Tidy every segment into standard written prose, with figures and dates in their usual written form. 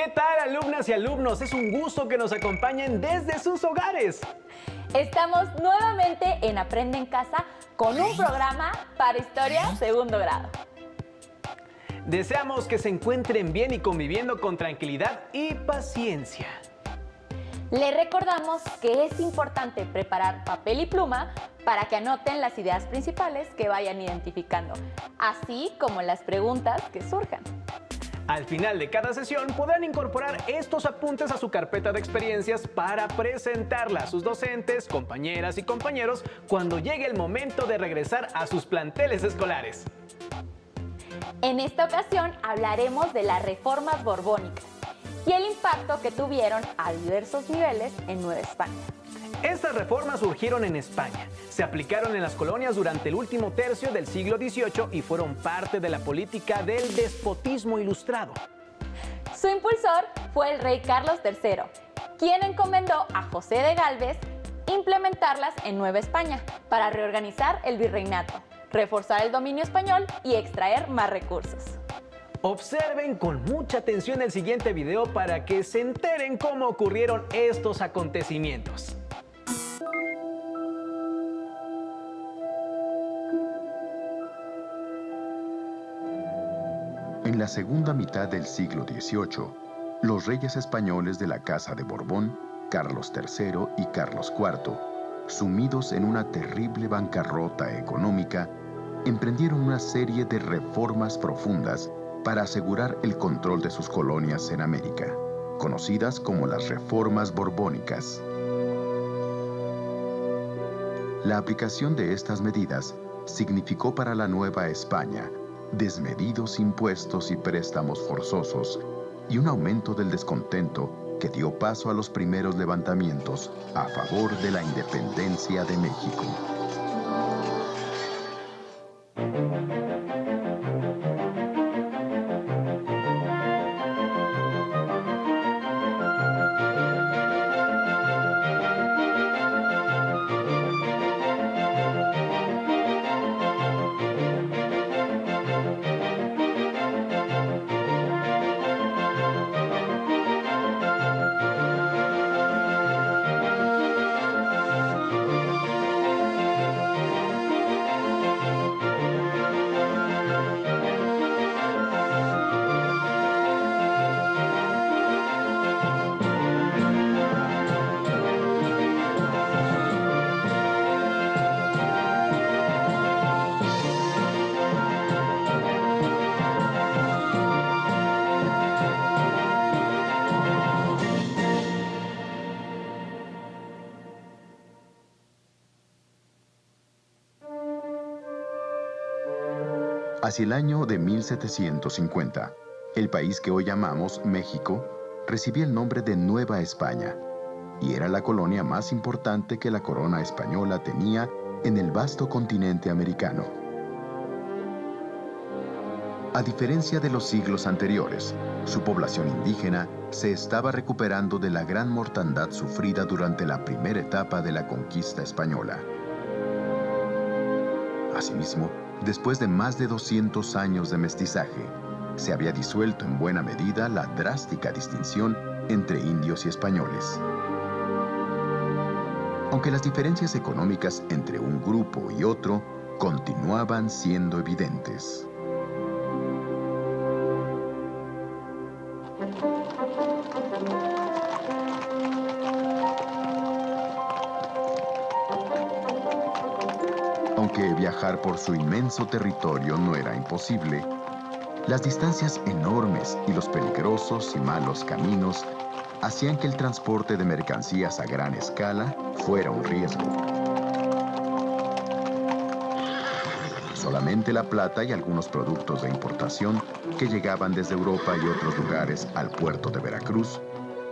¿Qué tal, alumnas y alumnos? Es un gusto que nos acompañen desde sus hogares. Estamos nuevamente en Aprende en Casa con un programa para Historia segundo grado. Deseamos que se encuentren bien y conviviendo con tranquilidad y paciencia. Les recordamos que es importante preparar papel y pluma para que anoten las ideas principales que vayan identificando, así como las preguntas que surjan. Al final de cada sesión podrán incorporar estos apuntes a su carpeta de experiencias para presentarla a sus docentes, compañeras y compañeros cuando llegue el momento de regresar a sus planteles escolares. En esta ocasión hablaremos de las reformas borbónicas y el impacto que tuvieron a diversos niveles en Nueva España. Estas reformas surgieron en España, se aplicaron en las colonias durante el último tercio del siglo XVIII y fueron parte de la política del despotismo ilustrado. Su impulsor fue el rey Carlos III, quien encomendó a José de Gálvez implementarlas en Nueva España para reorganizar el virreinato, reforzar el dominio español y extraer más recursos. Observen con mucha atención el siguiente video para que se enteren cómo ocurrieron estos acontecimientos. En la segunda mitad del siglo XVIII, los reyes españoles de la Casa de Borbón, Carlos III y Carlos IV, sumidos en una terrible bancarrota económica, emprendieron una serie de reformas profundas para asegurar el control de sus colonias en América, conocidas como las reformas borbónicas. La aplicación de estas medidas significó para la Nueva España desmedidos impuestos y préstamos forzosos y un aumento del descontento que dio paso a los primeros levantamientos a favor de la independencia de México. Hacia el año de 1750, el país que hoy llamamos México recibía el nombre de Nueva España y era la colonia más importante que la corona española tenía en el vasto continente americano. A diferencia de los siglos anteriores, su población indígena se estaba recuperando de la gran mortandad sufrida durante la primera etapa de la conquista española. Asimismo, después de más de 200 años de mestizaje, se había disuelto en buena medida la drástica distinción entre indios y españoles. Aunque las diferencias económicas entre un grupo y otro continuaban siendo evidentes. Aunque viajar por su inmenso territorio no era imposible, las distancias enormes y los peligrosos y malos caminos hacían que el transporte de mercancías a gran escala fuera un riesgo. Solamente la plata y algunos productos de importación que llegaban desde Europa y otros lugares al puerto de Veracruz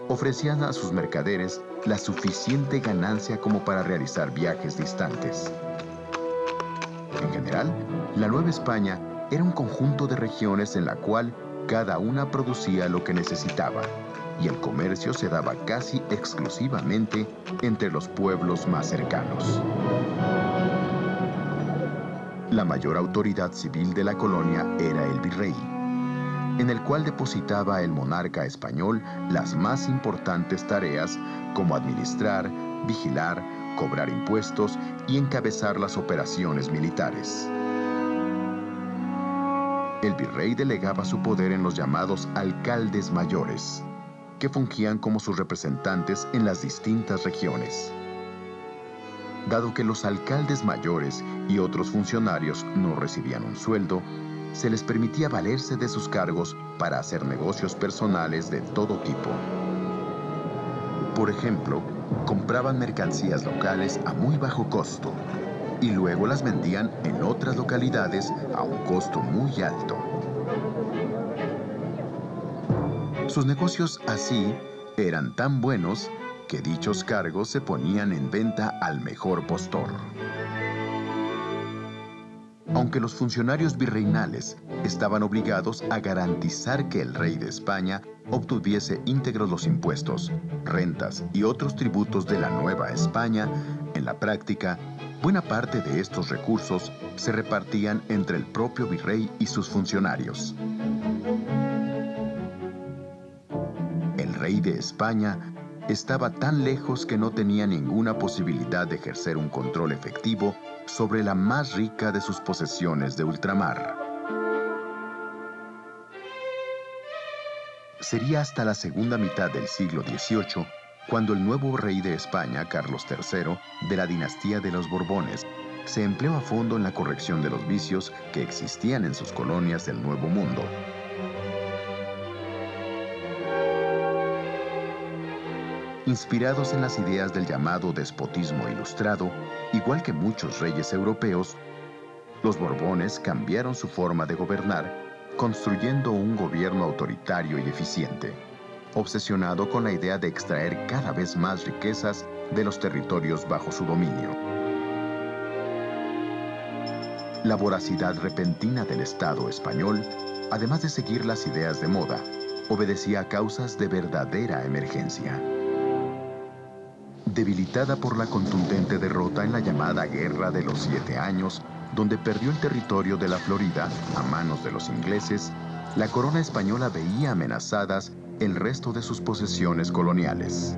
ofrecían a sus mercaderes la suficiente ganancia como para realizar viajes distantes. En general, la Nueva España era un conjunto de regiones en la cual cada una producía lo que necesitaba y el comercio se daba casi exclusivamente entre los pueblos más cercanos. La mayor autoridad civil de la colonia era el virrey. en el cual depositaba el monarca español las más importantes tareas como administrar, vigilar, cobrar impuestos y encabezar las operaciones militares. El virrey delegaba su poder en los llamados alcaldes mayores, que fungían como sus representantes en las distintas regiones. Dado que los alcaldes mayores y otros funcionarios no recibían un sueldo, se les permitía valerse de sus cargos para hacer negocios personales de todo tipo. Por ejemplo, compraban mercancías locales a muy bajo costo y luego las vendían en otras localidades a un costo muy alto. Sus negocios así eran tan buenos que dichos cargos se ponían en venta al mejor postor. Aunque los funcionarios virreinales estaban obligados a garantizar que el rey de España obtuviese íntegros los impuestos, rentas y otros tributos de la Nueva España, en la práctica, buena parte de estos recursos se repartían entre el propio virrey y sus funcionarios. El rey de España estaba tan lejos que no tenía ninguna posibilidad de ejercer un control efectivo sobre la más rica de sus posesiones de ultramar. Sería hasta la segunda mitad del siglo XVIII cuando el nuevo rey de España, Carlos III, de la dinastía de los Borbones, se empleó a fondo en la corrección de los vicios que existían en sus colonias del Nuevo Mundo. Inspirados en las ideas del llamado despotismo ilustrado, igual que muchos reyes europeos, los Borbones cambiaron su forma de gobernar, construyendo un gobierno autoritario y eficiente, obsesionado con la idea de extraer cada vez más riquezas de los territorios bajo su dominio. La voracidad repentina del Estado español, además de seguir las ideas de moda, obedecía a causas de verdadera emergencia. Debilitada por la contundente derrota en la llamada Guerra de los 7 Años, donde perdió el territorio de la Florida a manos de los ingleses, la corona española veía amenazadas el resto de sus posesiones coloniales.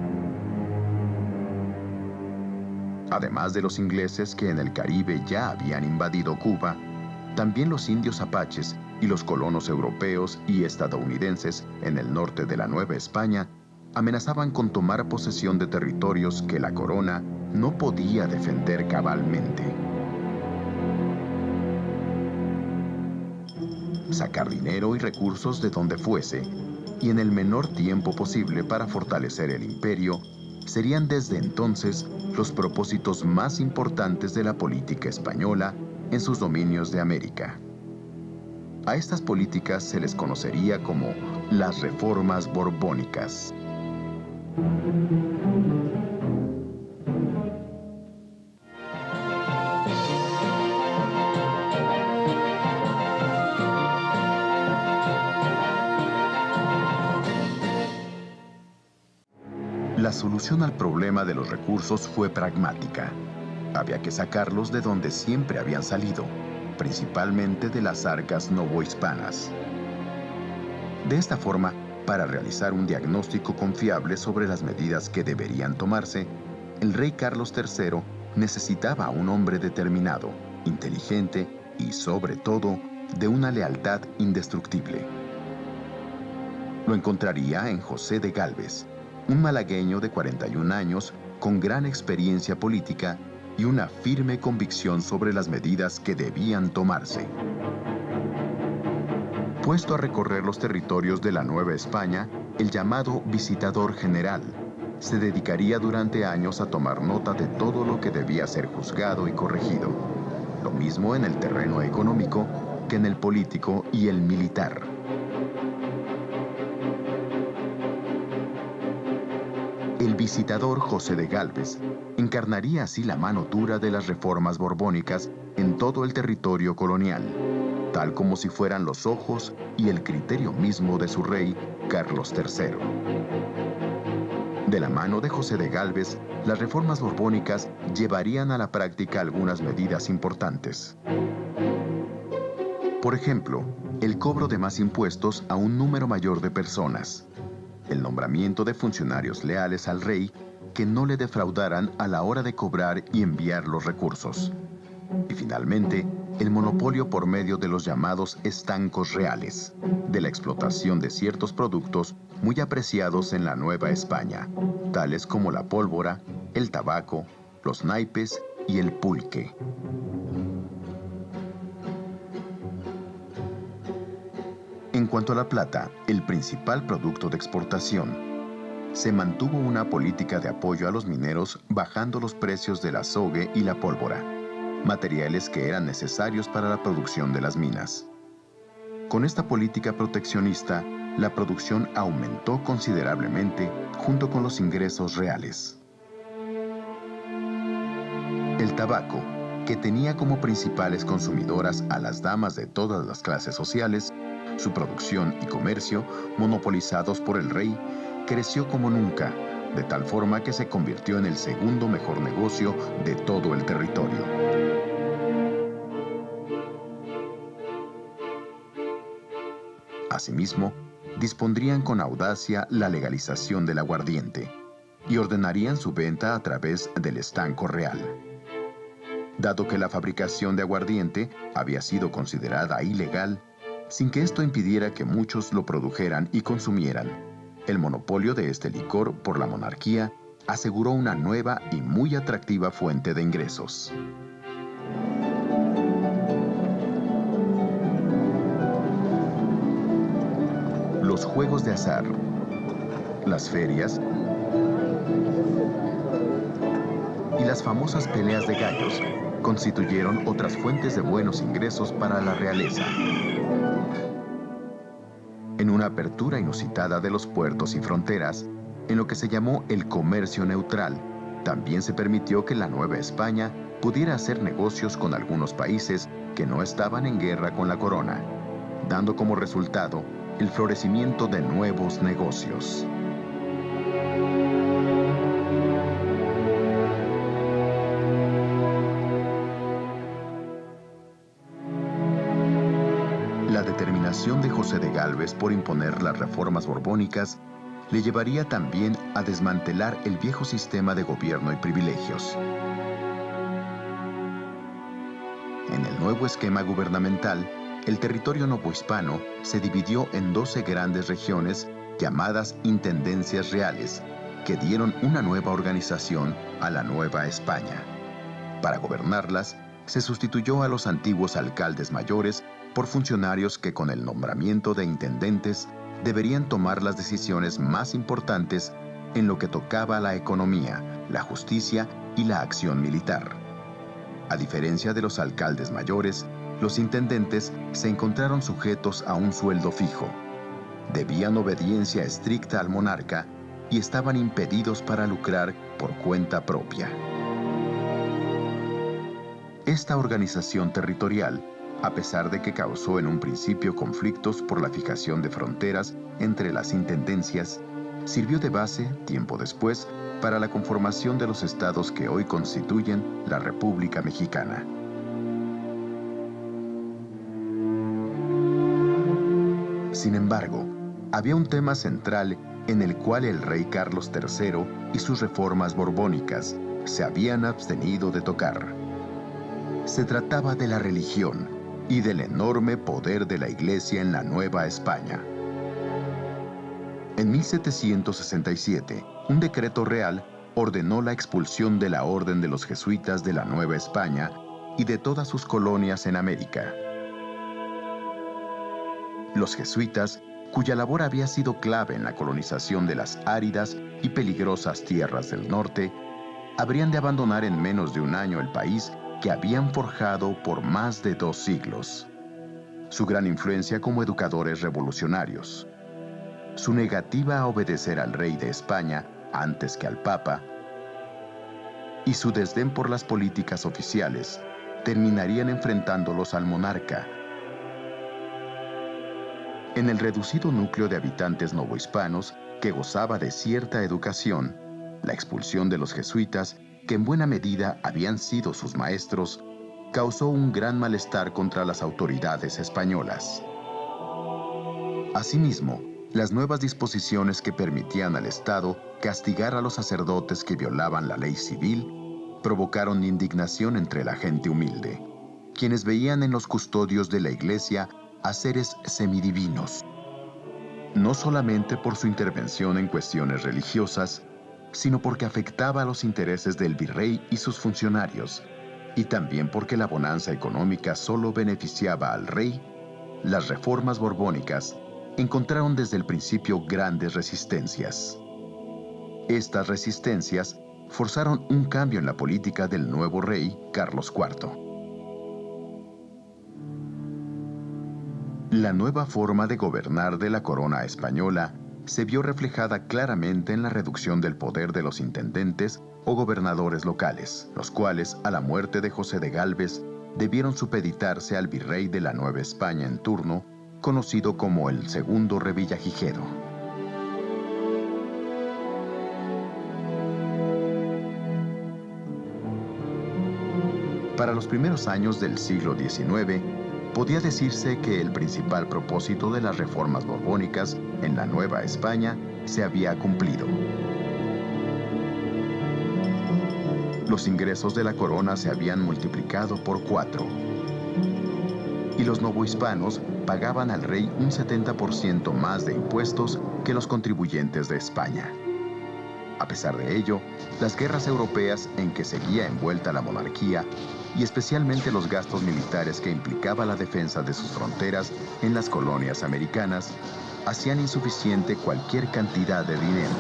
Además de los ingleses que en el Caribe ya habían invadido Cuba, también los indios apaches y los colonos europeos y estadounidenses en el norte de la Nueva España amenazaban con tomar posesión de territorios que la corona no podía defender cabalmente. Sacar dinero y recursos de donde fuese, y en el menor tiempo posible para fortalecer el imperio, serían desde entonces los propósitos más importantes de la política española en sus dominios de América. A estas políticas se les conocería como las reformas borbónicas. La solución al problema de los recursos fue pragmática. Había que sacarlos de donde siempre habían salido, principalmente de las arcas novohispanas. De esta forma, para realizar un diagnóstico confiable sobre las medidas que deberían tomarse, el rey Carlos III necesitaba a un hombre determinado, inteligente y, sobre todo, de una lealtad indestructible. Lo encontraría en José de Gálvez, un malagueño de 41 años con gran experiencia política y una firme convicción sobre las medidas que debían tomarse. Puesto a recorrer los territorios de la Nueva España, el llamado visitador general se dedicaría durante años a tomar nota de todo lo que debía ser juzgado y corregido, lo mismo en el terreno económico que en el político y el militar. El visitador José de Gálvez encarnaría así la mano dura de las reformas borbónicas en todo el territorio colonial, tal como si fueran los ojos y el criterio mismo de su rey, Carlos III. De la mano de José de Gálvez, las reformas borbónicas llevarían a la práctica algunas medidas importantes. Por ejemplo, el cobro de más impuestos a un número mayor de personas, el nombramiento de funcionarios leales al rey que no le defraudaran a la hora de cobrar y enviar los recursos, y finalmente, el monopolio por medio de los llamados estancos reales, de la explotación de ciertos productos muy apreciados en la Nueva España, tales como la pólvora, el tabaco, los naipes y el pulque. En cuanto a la plata, el principal producto de exportación, se mantuvo una política de apoyo a los mineros bajando los precios del azogue y la pólvora, materiales que eran necesarios para la producción de las minas. Con esta política proteccionista, la producción aumentó considerablemente junto con los ingresos reales. El tabaco, que tenía como principales consumidoras a las damas de todas las clases sociales, su producción y comercio, monopolizados por el rey, creció como nunca, de tal forma que se convirtió en el segundo mejor negocio de todo el territorio. Asimismo, dispondrían con audacia la legalización del aguardiente y ordenarían su venta a través del estanco real. Dado que la fabricación de aguardiente había sido considerada ilegal, sin que esto impidiera que muchos lo produjeran y consumieran, el monopolio de este licor por la monarquía aseguró una nueva y muy atractiva fuente de ingresos. Los juegos de azar, las ferias y las famosas peleas de gallos constituyeron otras fuentes de buenos ingresos para la realeza. En una apertura inusitada de los puertos y fronteras, en lo que se llamó el comercio neutral, también se permitió que la Nueva España pudiera hacer negocios con algunos países que no estaban en guerra con la corona, dando como resultado el florecimiento de nuevos negocios. La determinación de José de Gálvez por imponer las reformas borbónicas le llevaría también a desmantelar el viejo sistema de gobierno y privilegios. En el nuevo esquema gubernamental, el territorio novohispano se dividió en 12 grandes regiones llamadas intendencias reales, que dieron una nueva organización a la Nueva España. Para gobernarlas, se sustituyó a los antiguos alcaldes mayores por funcionarios que con el nombramiento de intendentes deberían tomar las decisiones más importantes en lo que tocaba a la economía, la justicia y la acción militar. A diferencia de los alcaldes mayores, los intendentes se encontraron sujetos a un sueldo fijo, debían obediencia estricta al monarca y estaban impedidos para lucrar por cuenta propia. Esta organización territorial, a pesar de que causó en un principio conflictos por la fijación de fronteras entre las intendencias, sirvió de base, tiempo después, para la conformación de los estados que hoy constituyen la República Mexicana. Sin embargo, había un tema central en el cual el rey Carlos III y sus reformas borbónicas se habían abstenido de tocar. Se trataba de la religión y del enorme poder de la Iglesia en la Nueva España. En 1767, un decreto real ordenó la expulsión de la Orden de los Jesuitas de la Nueva España y de todas sus colonias en América. Los jesuitas, cuya labor había sido clave en la colonización de las áridas y peligrosas tierras del norte, habrían de abandonar en menos de un año el país que habían forjado por más de 2 siglos. Su gran influencia como educadores revolucionarios, su negativa a obedecer al rey de España antes que al Papa, y su desdén por las políticas oficiales, terminarían enfrentándolos al monarca. En el reducido núcleo de habitantes novohispanos, que gozaba de cierta educación, la expulsión de los jesuitas, que en buena medida habían sido sus maestros, causó un gran malestar contra las autoridades españolas. Asimismo, las nuevas disposiciones que permitían al Estado castigar a los sacerdotes que violaban la ley civil provocaron indignación entre la gente humilde, quienes veían en los custodios de la Iglesia a seres semidivinos, no solamente por su intervención en cuestiones religiosas, sino porque afectaba a los intereses del virrey y sus funcionarios, y también porque la bonanza económica solo beneficiaba al rey. Las reformas borbónicas encontraron desde el principio grandes resistencias. Estas resistencias forzaron un cambio en la política del nuevo rey Carlos IV. La nueva forma de gobernar de la corona española se vio reflejada claramente en la reducción del poder de los intendentes o gobernadores locales, los cuales, a la muerte de José de Gálvez, debieron supeditarse al virrey de la Nueva España en turno, conocido como el Segundo Revillagigedo. Para los primeros años del siglo XIX, podía decirse que el principal propósito de las reformas borbónicas en la Nueva España se había cumplido. Los ingresos de la corona se habían multiplicado por 4, y los novohispanos pagaban al rey un 70% más de impuestos que los contribuyentes de España. A pesar de ello, las guerras europeas en que seguía envuelta la monarquía, y especialmente los gastos militares que implicaba la defensa de sus fronteras en las colonias americanas, hacían insuficiente cualquier cantidad de dinero.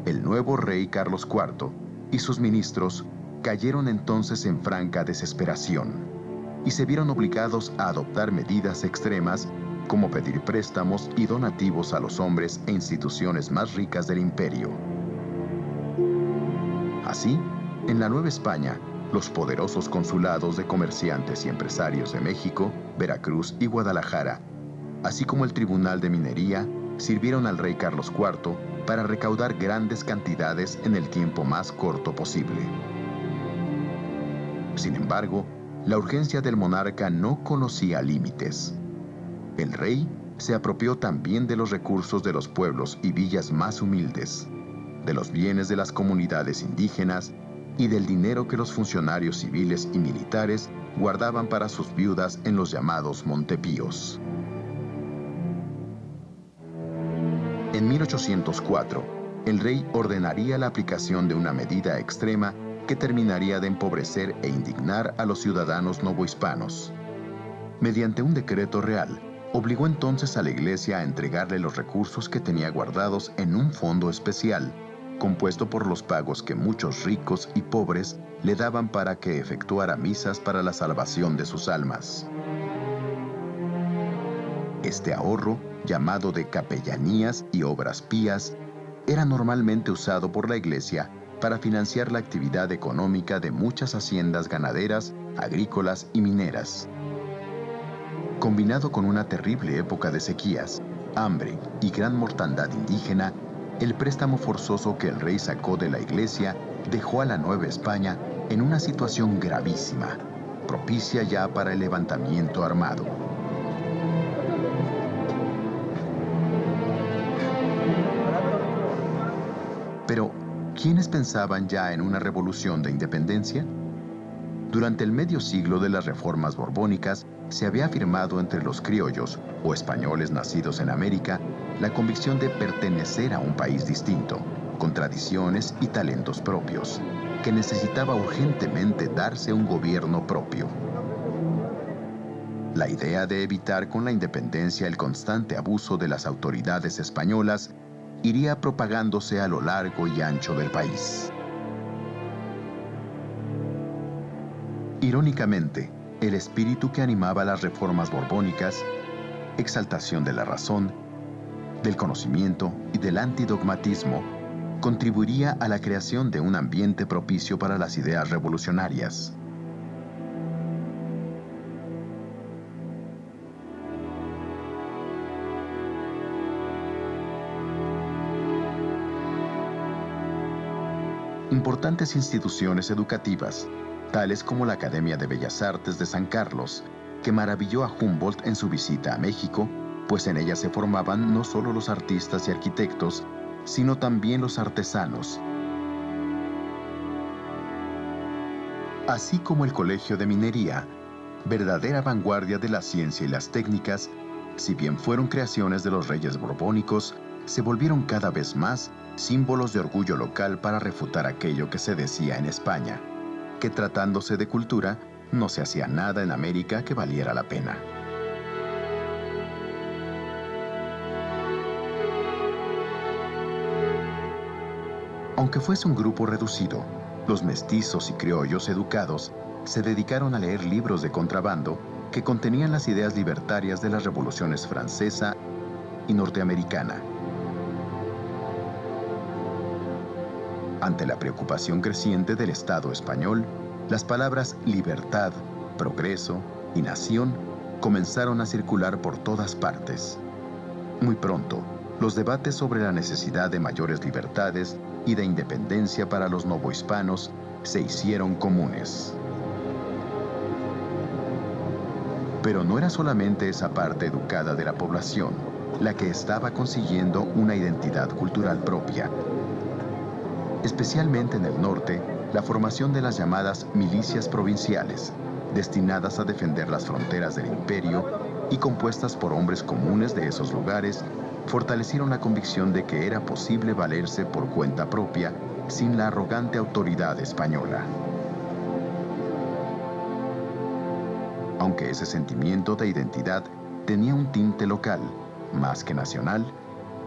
El nuevo rey Carlos IV y sus ministros cayeron entonces en franca desesperación y se vieron obligados a adoptar medidas extremas como pedir préstamos y donativos a los hombres e instituciones más ricas del imperio. Así, en la Nueva España, los poderosos consulados de comerciantes y empresarios de México, Veracruz y Guadalajara, así como el Tribunal de Minería, sirvieron al rey Carlos IV para recaudar grandes cantidades en el tiempo más corto posible. Sin embargo, la urgencia del monarca no conocía límites. El rey se apropió también de los recursos de los pueblos y villas más humildes, de los bienes de las comunidades indígenas y del dinero que los funcionarios civiles y militares guardaban para sus viudas en los llamados montepíos. En 1804, el rey ordenaría la aplicación de una medida extrema que terminaría de empobrecer e indignar a los ciudadanos novohispanos. Mediante un decreto real, obligó entonces a la Iglesia a entregarle los recursos que tenía guardados en un fondo especial, compuesto por los pagos que muchos ricos y pobres le daban para que efectuara misas para la salvación de sus almas. Este ahorro, llamado de capellanías y obras pías, era normalmente usado por la Iglesia para financiar la actividad económica de muchas haciendas ganaderas, agrícolas y mineras. Combinado con una terrible época de sequías, hambre y gran mortandad indígena, el préstamo forzoso que el rey sacó de la Iglesia dejó a la Nueva España en una situación gravísima, propicia ya para el levantamiento armado. Pero, ¿quiénes pensaban ya en una revolución de independencia? Durante el medio siglo de las reformas borbónicas, se había afirmado entre los criollos, o españoles nacidos en América, la convicción de pertenecer a un país distinto, con tradiciones y talentos propios, que necesitaba urgentemente darse un gobierno propio. La idea de evitar con la independencia el constante abuso de las autoridades españolas iría propagándose a lo largo y ancho del país. Irónicamente, el espíritu que animaba las reformas borbónicas, exaltación de la razón, del conocimiento y del antidogmatismo, contribuiría a la creación de un ambiente propicio para las ideas revolucionarias. Importantes instituciones educativas, tales como la Academia de Bellas Artes de San Carlos que maravilló a Humboldt en su visita a México, pues en ella se formaban no solo los artistas y arquitectos, sino también los artesanos, así como el Colegio de Minería, verdadera vanguardia de la ciencia y las técnicas. Si bien fueron creaciones de los reyes borbónicos, se volvieron cada vez más símbolos de orgullo local para refutar aquello que se decía en España, que tratándose de cultura, no se hacía nada en América que valiera la pena. Aunque fuese un grupo reducido, los mestizos y criollos educados se dedicaron a leer libros de contrabando que contenían las ideas libertarias de las revoluciones francesa y norteamericana. Ante la preocupación creciente del Estado español, las palabras libertad, progreso y nación comenzaron a circular por todas partes. Muy pronto, los debates sobre la necesidad de mayores libertades y de independencia para los novohispanos se hicieron comunes. Pero no era solamente esa parte educada de la población la que estaba consiguiendo una identidad cultural propia. Especialmente en el norte, la formación de las llamadas milicias provinciales, destinadas a defender las fronteras del imperio y compuestas por hombres comunes de esos lugares, fortalecieron la convicción de que era posible valerse por cuenta propia sin la arrogante autoridad española. Aunque ese sentimiento de identidad tenía un tinte local, más que nacional,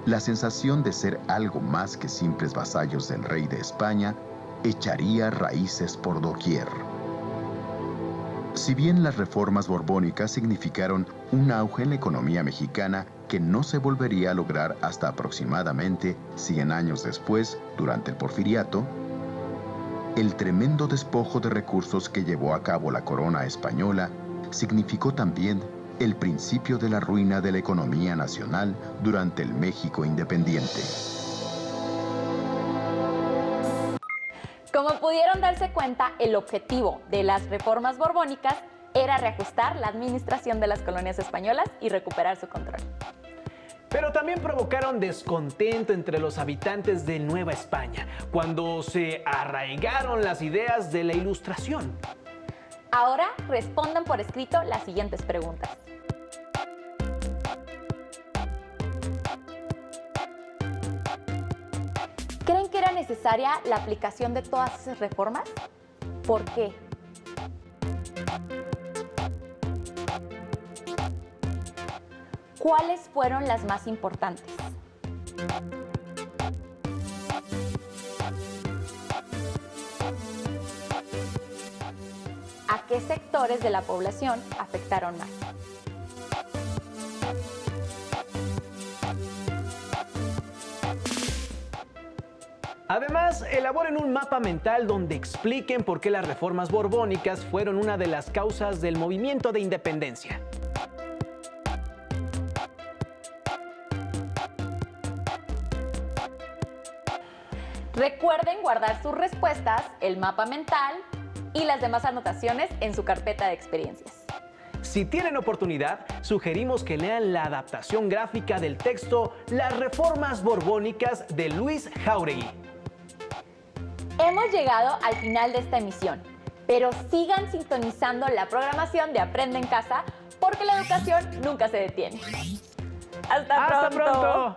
la sensación de ser algo más que simples vasallos del rey de España echaría raíces por doquier. Si bien las reformas borbónicas significaron un auge en la economía mexicana que no se volvería a lograr hasta aproximadamente 100 años después, durante el Porfiriato, el tremendo despojo de recursos que llevó a cabo la corona española significó también el principio de la ruina de la economía nacional durante el México independiente. Como pudieron darse cuenta, el objetivo de las reformas borbónicas era reajustar la administración de las colonias españolas y recuperar su control. Pero también provocaron descontento entre los habitantes de Nueva España, cuando se arraigaron las ideas de la Ilustración. Ahora respondan por escrito las siguientes preguntas. ¿Creen que era necesaria la aplicación de todas esas reformas? ¿Por qué? ¿Cuáles fueron las más importantes? ¿A qué sectores de la población afectaron más? Además, elaboren un mapa mental donde expliquen por qué las reformas borbónicas fueron una de las causas del movimiento de independencia. Recuerden guardar sus respuestas, el mapa mental y las demás anotaciones en su carpeta de experiencias. Si tienen oportunidad, sugerimos que lean la adaptación gráfica del texto Las Reformas Borbónicas de Luis Jáuregui. Hemos llegado al final de esta emisión, pero sigan sintonizando la programación de Aprende en Casa porque la educación nunca se detiene. ¡Hasta pronto!